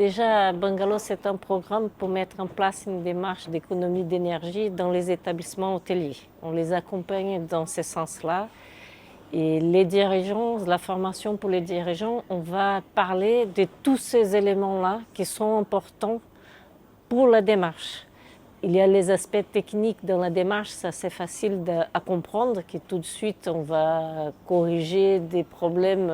Déjà, Bungalow, c'est un programme pour mettre en place une démarche d'économie d'énergie dans les établissements hôteliers. On les accompagne dans ce sens-là. Et les dirigeants, la formation pour les dirigeants, on va parler de tous ces éléments-là qui sont importants pour la démarche. Il y a les aspects techniques dans la démarche, ça c'est facile à comprendre, que tout de suite on va corriger des problèmes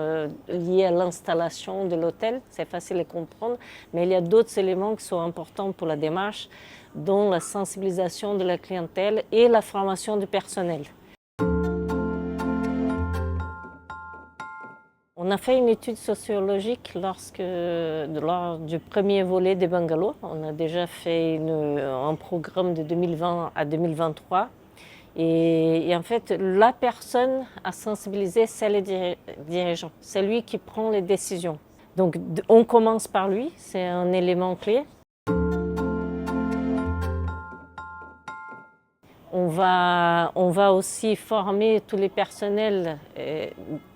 liés à l'installation de l'hôtel, c'est facile à comprendre, mais il y a d'autres éléments qui sont importants pour la démarche, dont la sensibilisation de la clientèle et la formation du personnel. On a fait une étude sociologique lors du premier volet des bungalows. On a déjà fait un programme de 2020 à 2023. Et en fait, la personne à sensibiliser, c'est le dirigeant. C'est lui qui prend les décisions. Donc, on commence par lui, c'est un élément clé. On va aussi former tous les personnels,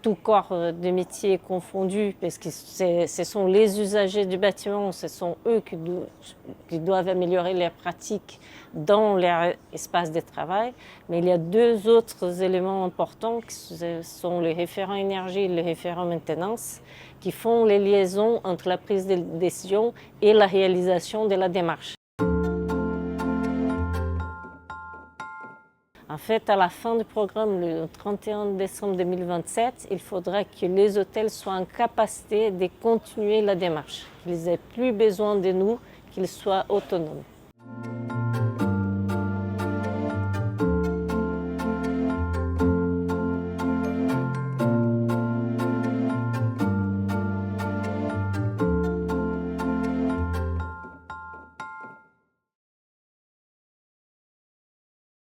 tout corps de métier confondus, parce que ce sont les usagers du bâtiment, ce sont eux qui doivent améliorer leurs pratiques dans leur espace de travail. Mais il y a deux autres éléments importants, qui sont les référents énergie et les référents maintenance, qui font les liaisons entre la prise de décision et la réalisation de la démarche. En fait, à la fin du programme, le 31 décembre 2027, il faudra que les hôtels soient en capacité de continuer la démarche, qu'ils n'aient plus besoin de nous, qu'ils soient autonomes.